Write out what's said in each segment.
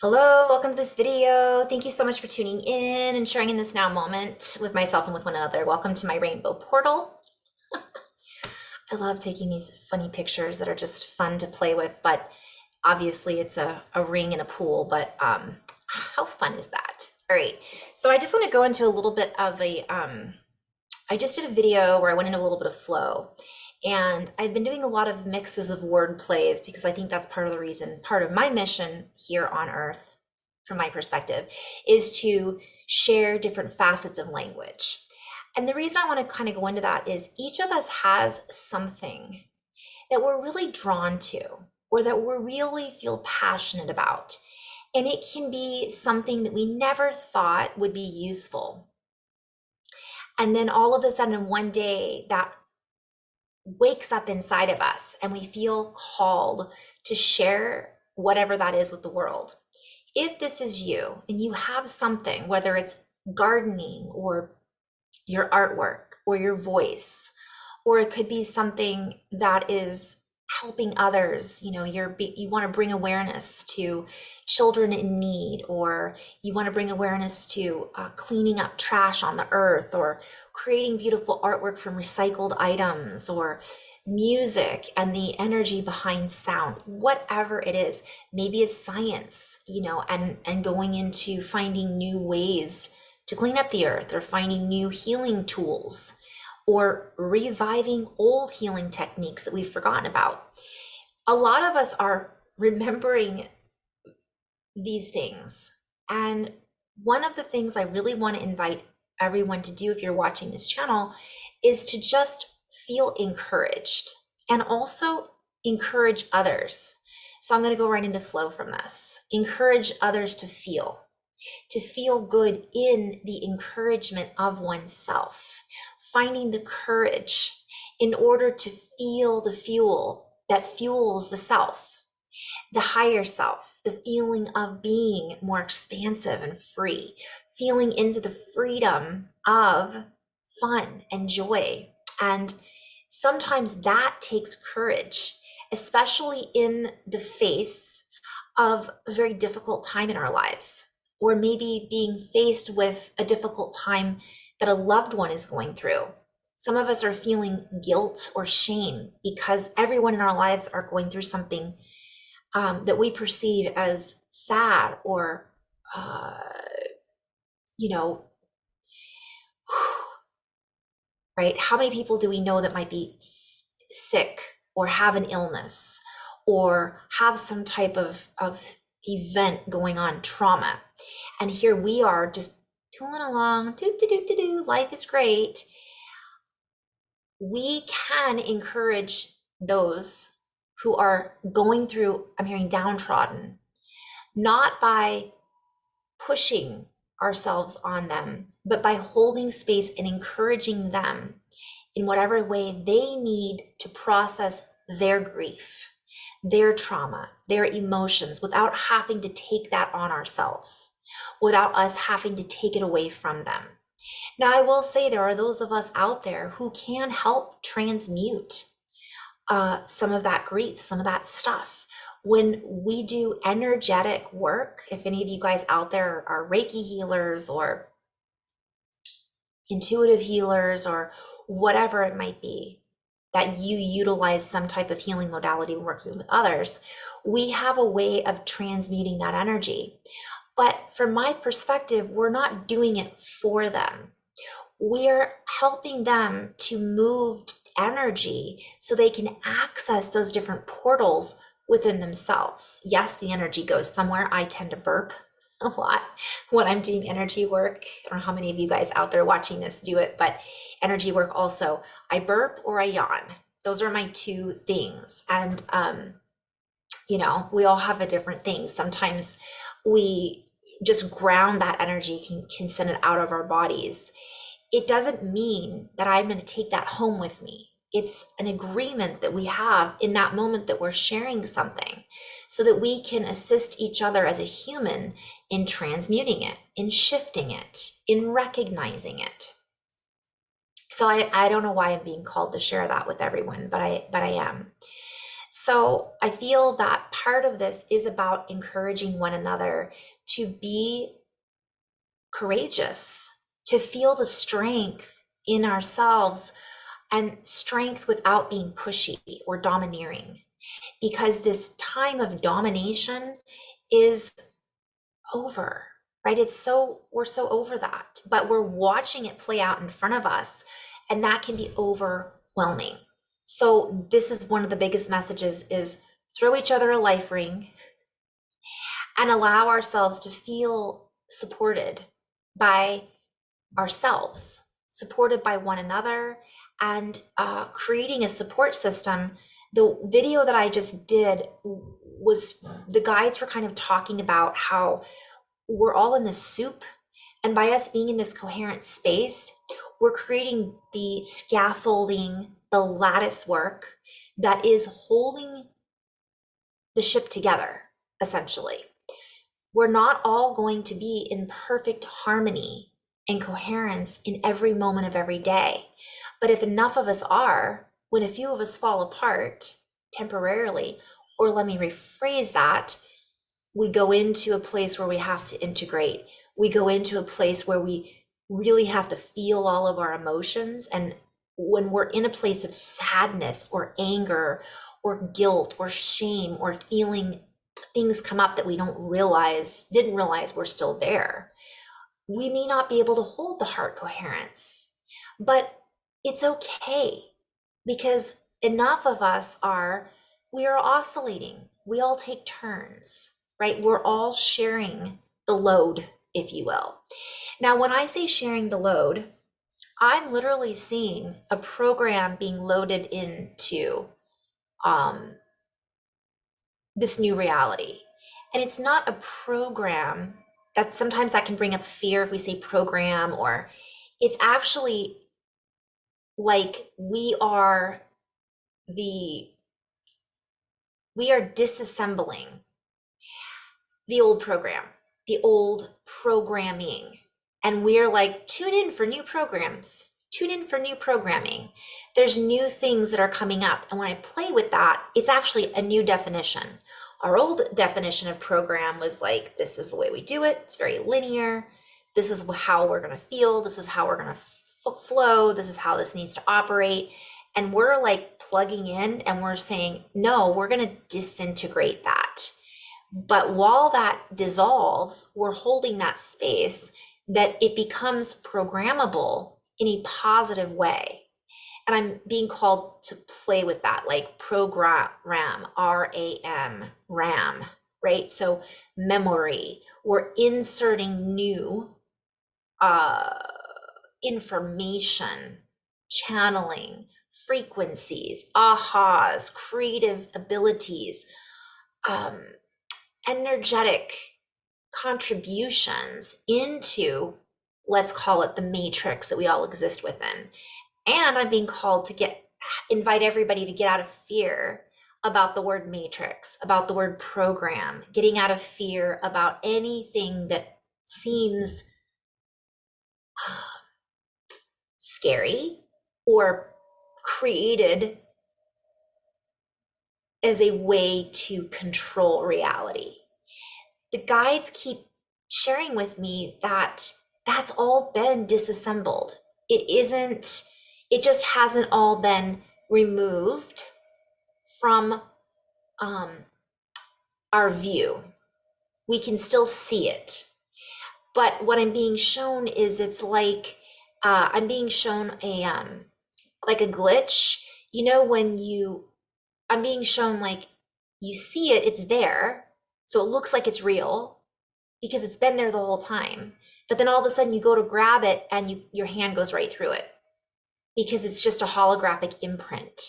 Hello, welcome to this video. Thank you so much for tuning in and sharing in this now moment with myself and with one another. Welcome to my rainbow portal. I love taking these funny pictures that are just fun to play with, but obviously it's a ring in a pool, but how fun is that? All right, so I just want to go into a little bit of I just did a video where I went into a little bit of flow. And I've been doing a lot of mixes of word plays because I think that's part of the reason, part of my mission here on Earth, from my perspective, is to share different facets of language. And the reason I want to kind of go into that is each of us has something that we're really drawn to or that we really feel passionate about. And it can be something that we never thought would be useful. And then all of a sudden, one day, that wakes up inside of us and we feel called to share whatever that is with the world. If this is you and you have something, whether it's gardening or your artwork or your voice, or it could be something that is helping others, you want to bring awareness to children in need, or you want to bring awareness to cleaning up trash on the earth, or creating beautiful artwork from recycled items, or music and the energy behind sound, whatever it is. Maybe it's science, and going into finding new ways to clean up the earth, or finding new healing tools, or reviving old healing techniques that we've forgotten about. A lot of us are remembering these things. And one of the things I really want to invite everyone to do, if you're watching this channel, is to just feel encouraged and also encourage others. So I'm going to go right into flow from this. Encourage others to feel good in the encouragement of oneself, finding the courage in order to feel the fuel that fuels the self, the higher self, the feeling of being more expansive and free, feeling into the freedom of fun and joy. And sometimes that takes courage, especially in the face of a very difficult time in our lives, or maybe being faced with a difficult time that a loved one is going through. Some of us are feeling guilt or shame because everyone in our lives are going through something that we perceive as sad or, uh, you know, right? How many people do we know that might be sick or have an illness or have some type of event going on, trauma? And here we are just tooling along, life is great. We can encourage those who are going through, I'm hearing downtrodden, not by pushing ourselves on them, but by holding space and encouraging them in whatever way they need to process their grief, their trauma, their emotions, without having to take that on ourselves, without us having to take it away from them. Now, I will say there are those of us out there who can help transmute some of that grief, some of that stuff. When we do energetic work, if any of you guys out there are Reiki healers or intuitive healers or whatever it might be, that you utilize some type of healing modality working with others, we have a way of transmuting that energy. But from my perspective, we're not doing it for them. We're helping them to move energy so they can access those different portals within themselves. Yes, the energy goes somewhere. I tend to burp a lot when I'm doing energy work. I don't know how many of you guys out there watching this do it, but energy work also, I burp or I yawn. Those are my two things. And, we all have a different thing. Sometimes we just ground that energy, can send it out of our bodies. It doesn't mean that I'm going to take that home with me. It's an agreement that we have in that moment that we're sharing something so that we can assist each other as a human in transmuting it, in shifting it, in recognizing it. So I don't know why I'm being called to share that with everyone, but I am. So I feel that part of this is about encouraging one another to be courageous, to feel the strength in ourselves and strength without being pushy or domineering. Because this time of domination is over, right? We're so over that, but we're watching it play out in front of us, and that can be overwhelming. So this is one of the biggest messages is throw each other a life ring and allow ourselves to feel supported by ourselves, supported by one another, and creating a support system. The video that I just did was the guides were kind of talking about how we're all in this soup, and by us being in this coherent space, we're creating the scaffolding, the lattice work that is holding the ship together, essentially. We're not all going to be in perfect harmony and coherence in every moment of every day. But if enough of us are, when a few of us fall apart temporarily, or let me rephrase that, we go into a place where we have to integrate. We go into a place where we really have to feel all of our emotions. And when we're in a place of sadness or anger or guilt or shame or feeling things come up that we didn't realize we're still there, we may not be able to hold the heart coherence. But it's okay, because enough of us we are oscillating. We all take turns, right? We're all sharing the load, if you will. Now, when I say sharing the load, I'm literally seeing a program being loaded into um, this new reality. And it's not a program that sometimes that can bring up fear if we say program, or it's actually like the we are disassembling the old program, the old programming. And we're like, tune in for new programs, tune in for new programming. There's new things that are coming up. And when I play with that, it's actually a new definition. Our old definition of program was like, this is the way we do it. It's very linear. This is how we're going to feel. This is how we're going to flow. This is how this needs to operate. And we're like plugging in and we're saying, no, we're going to disintegrate that. But while that dissolves, we're holding that space that it becomes programmable in a positive way. And I'm being called to play with that, like program, RAM, right? So memory, we're inserting new information, channeling, frequencies, ahas, creative abilities, energetic contributions into, let's call it the matrix that we all exist within. And I'm being called to invite everybody to get out of fear about the word matrix, about the word program, getting out of fear about anything that seems scary or created as a way to control reality. The guides keep sharing with me that that's all been disassembled. It just hasn't all been removed from our view. We can still see it. But what I'm being shown is it's like I'm being shown like a glitch. You know, I'm being shown like you see it, it's there. So it looks like it's real because it's been there the whole time. But then all of a sudden you go to grab it and your hand goes right through it because it's just a holographic imprint.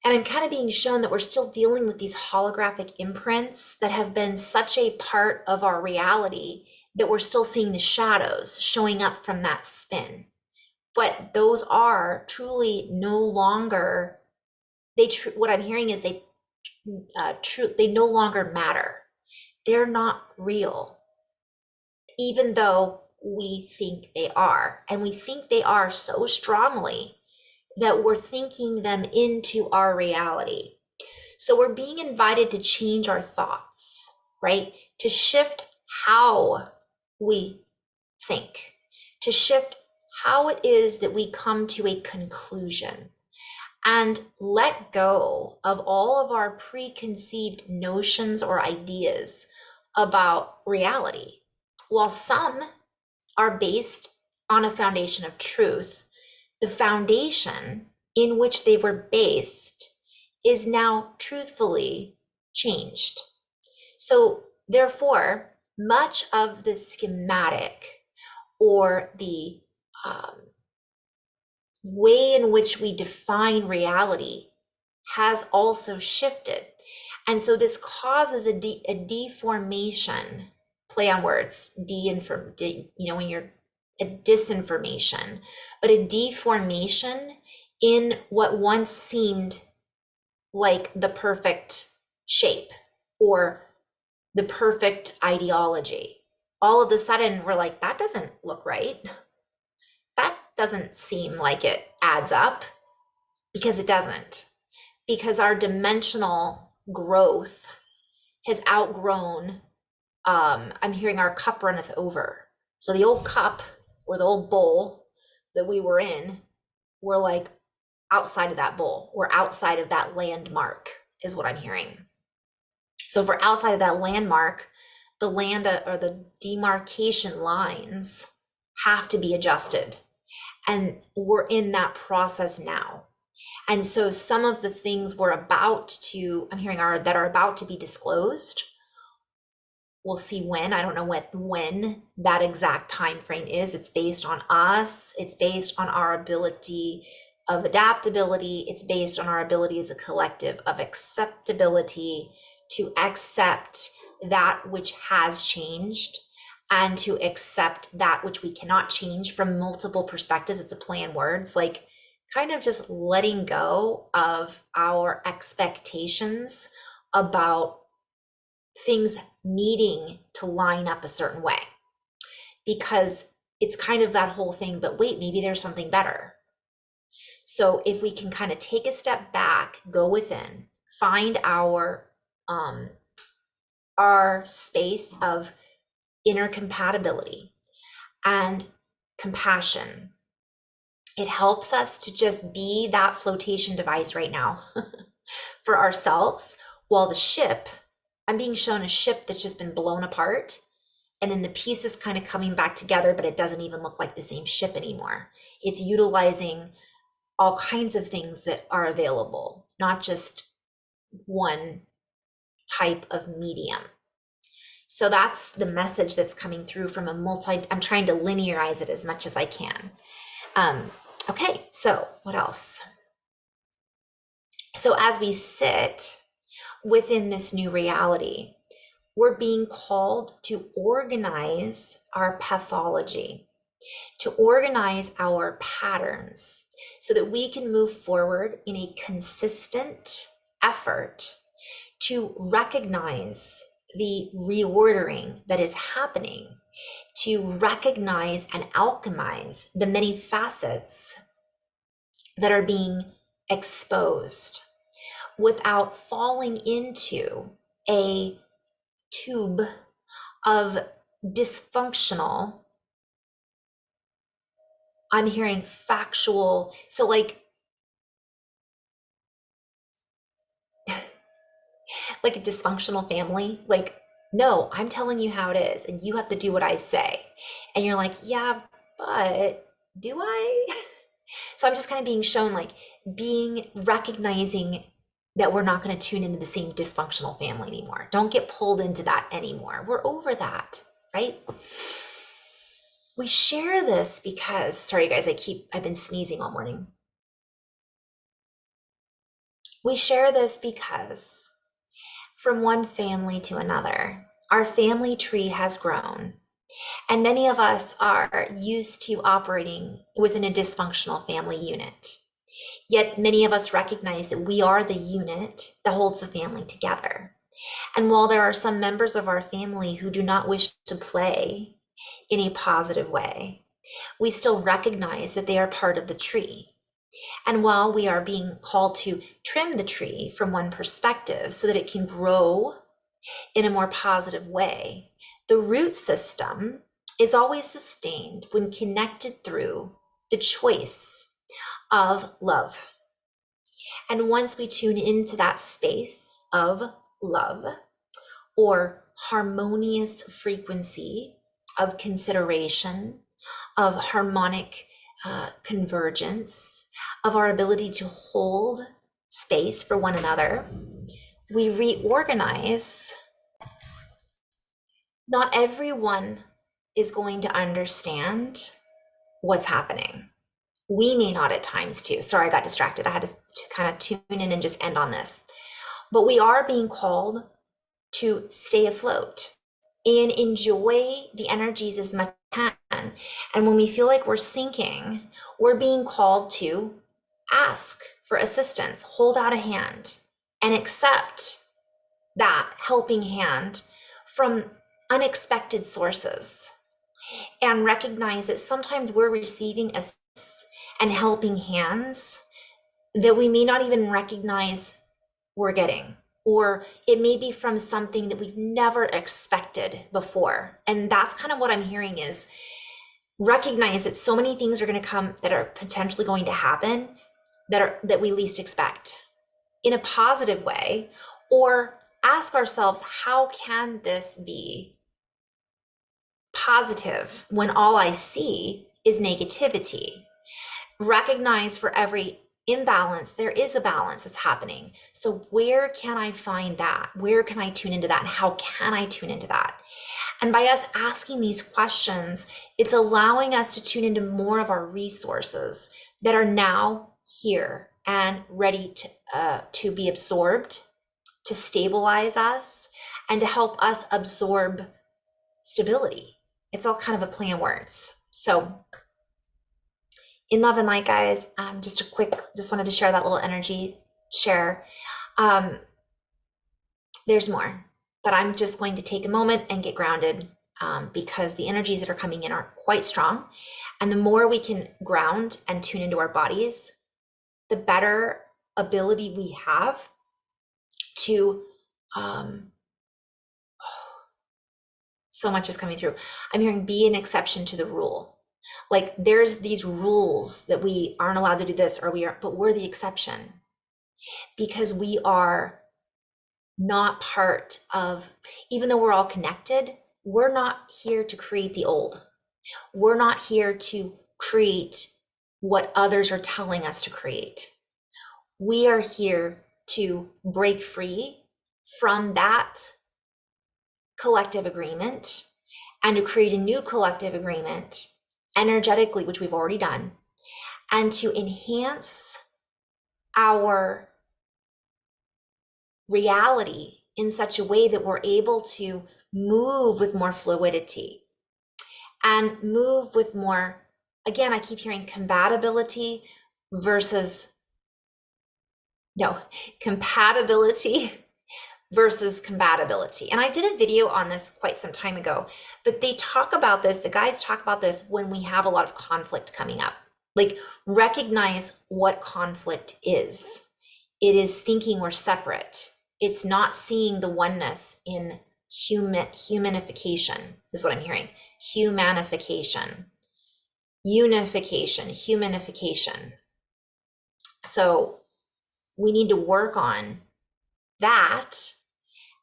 And I'm kind of being shown that we're still dealing with these holographic imprints that have been such a part of our reality that we're still seeing the shadows showing up from that spin. But those are truly no longer, what I'm hearing is they no longer matter. They're not real, even though we think they are. And we think they are so strongly that we're thinking them into our reality. So we're being invited to change our thoughts, right? To shift how we think, to shift how it is that we come to a conclusion, and let go of all of our preconceived notions or ideas about reality. While some are based on a foundation of truth, the foundation in which they were based is now truthfully changed. So, therefore, much of the schematic or the way in which we define reality has also shifted. And so this causes a deformation, play on words, when you're a disinformation, but a deformation in what once seemed like the perfect shape or the perfect ideology. All of a sudden, we're like, that doesn't look right. That doesn't seem like it adds up, because it doesn't. Because our dimensional growth has outgrown, I'm hearing our cup runneth over. So the old cup or the old bowl that we were in, we're like outside of that bowl. We're outside of that landmark, is what I'm hearing. So if we're outside of that landmark, the land or the demarcation lines have to be adjusted. And we're in that process now. And so some of the things we're about to, I'm hearing that are about to be disclosed. We'll see when. I don't know when that exact time frame is. It's based on us. It's based on our ability of adaptability. It's based on our ability as a collective of acceptability to accept that which has changed and to accept that which we cannot change from multiple perspectives. It's a play on words, like kind of just letting go of our expectations about things needing to line up a certain way, because it's kind of that whole thing, but wait, maybe there's something better. So if we can kind of take a step back, go within, find our space of inner compatibility and compassion, it helps us to just be that flotation device right now for ourselves, while the ship, I'm being shown a ship that's just been blown apart, and then the pieces kind of coming back together, but it doesn't even look like the same ship anymore. It's utilizing all kinds of things that are available, not just one type of medium. So that's the message that's coming through from I'm trying to linearize it as much as I can. Okay, so what else? So as we sit within this new reality, we're being called to organize our pathology, to organize our patterns so that we can move forward in a consistent effort to recognize the reordering that is happening, to recognize and alchemize the many facets that are being exposed without falling into a tube of dysfunctional, I'm hearing factual, so like a dysfunctional family, like, no, I'm telling you how it is and you have to do what I say. And you're like, yeah, but do I? So I'm just kind of being shown, like, recognizing that we're not going to tune into the same dysfunctional family anymore. Don't get pulled into that anymore. We're over that, right? We share this because, sorry guys, I've been sneezing all morning. We share this because from one family to another, our family tree has grown. And many of us are used to operating within a dysfunctional family unit. Yet many of us recognize that we are the unit that holds the family together. And while there are some members of our family who do not wish to play in a positive way, we still recognize that they are part of the tree. And while we are being called to trim the tree from one perspective so that it can grow in a more positive way, the root system is always sustained when connected through the choice of love. And once we tune into that space of love or harmonious frequency of consideration, of harmonic convergence, of our ability to hold space for one another, we reorganize. Not everyone is going to understand what's happening. We may not at times too. Sorry, I got distracted. I had to kind of tune in and just end on this. But we are being called to stay afloat and enjoy the energies as much as we can. And when we feel like we're sinking, we're being called to ask for assistance, hold out a hand, and accept that helping hand from unexpected sources. And recognize that sometimes we're receiving assistance and helping hands that we may not even recognize we're getting, or it may be from something that we've never expected before. And that's kind of what I'm hearing is recognize that so many things are going to come that are potentially going to happen that we least expect in a positive way, or ask ourselves, how can this be positive when all I see is negativity? Recognize for every imbalance, there is a balance that's happening. So where can I find that? Where can I tune into that? And how can I tune into that? And by us asking these questions, it's allowing us to tune into more of our resources that are now here and ready to be absorbed, to stabilize us, and to help us absorb stability. It's all kind of a play on words. So in love and light, guys, just wanted to share that little energy share. There's more, but I'm just going to take a moment and get grounded because the energies that are coming in are quite strong. And the more we can ground and tune into our bodies, the better ability we have to, so much is coming through. I'm hearing be an exception to the rule. Like there's these rules that we aren't allowed to do this or but we're the exception because we are not part of, even though we're all connected, we're not here to create the old. We're not here to create what others are telling us to create. We are here to break free from that collective agreement and to create a new collective agreement energetically, which we've already done, and to enhance our reality in such a way that we're able to move with more fluidity and move with more, again, I keep hearing compatibility versus, no, compatibility versus compatibility. And I did a video on this quite some time ago, but they talk about this, the guides talk about this when we have a lot of conflict coming up. Like recognize what conflict is. It is thinking we're separate. It's not seeing the oneness in humanification is what I'm hearing. Humanification, unification, humanification. So we need to work on that.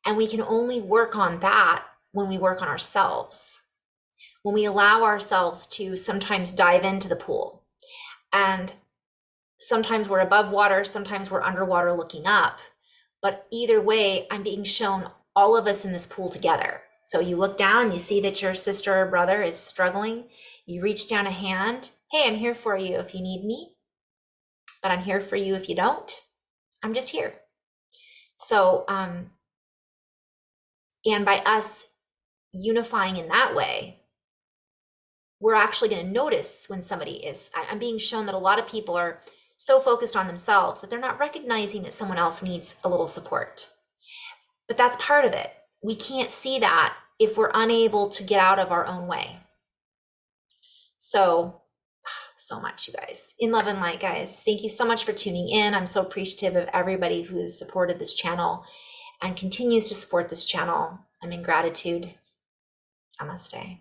And we can only work on that when we work on ourselves, when we allow ourselves to sometimes dive into the pool. And sometimes we're above water, sometimes we're underwater looking up. But either way, I'm being shown all of us in this pool together. So you look down, you see that your sister or brother is struggling. You reach down a hand. Hey, I'm here for you if you need me, but I'm here for you if you don't. I'm just here. So, and by us unifying in that way, we're actually going to notice when somebody is, I'm being shown that a lot of people are so focused on themselves that they're not recognizing that someone else needs a little support. But that's part of it. We can't see that if we're unable to get out of our own way. So so much, you guys. In love and light, guys. Thank you so much for tuning in. I'm so appreciative of everybody who's supported this channel and continues to support this channel. I'm in gratitude. Namaste.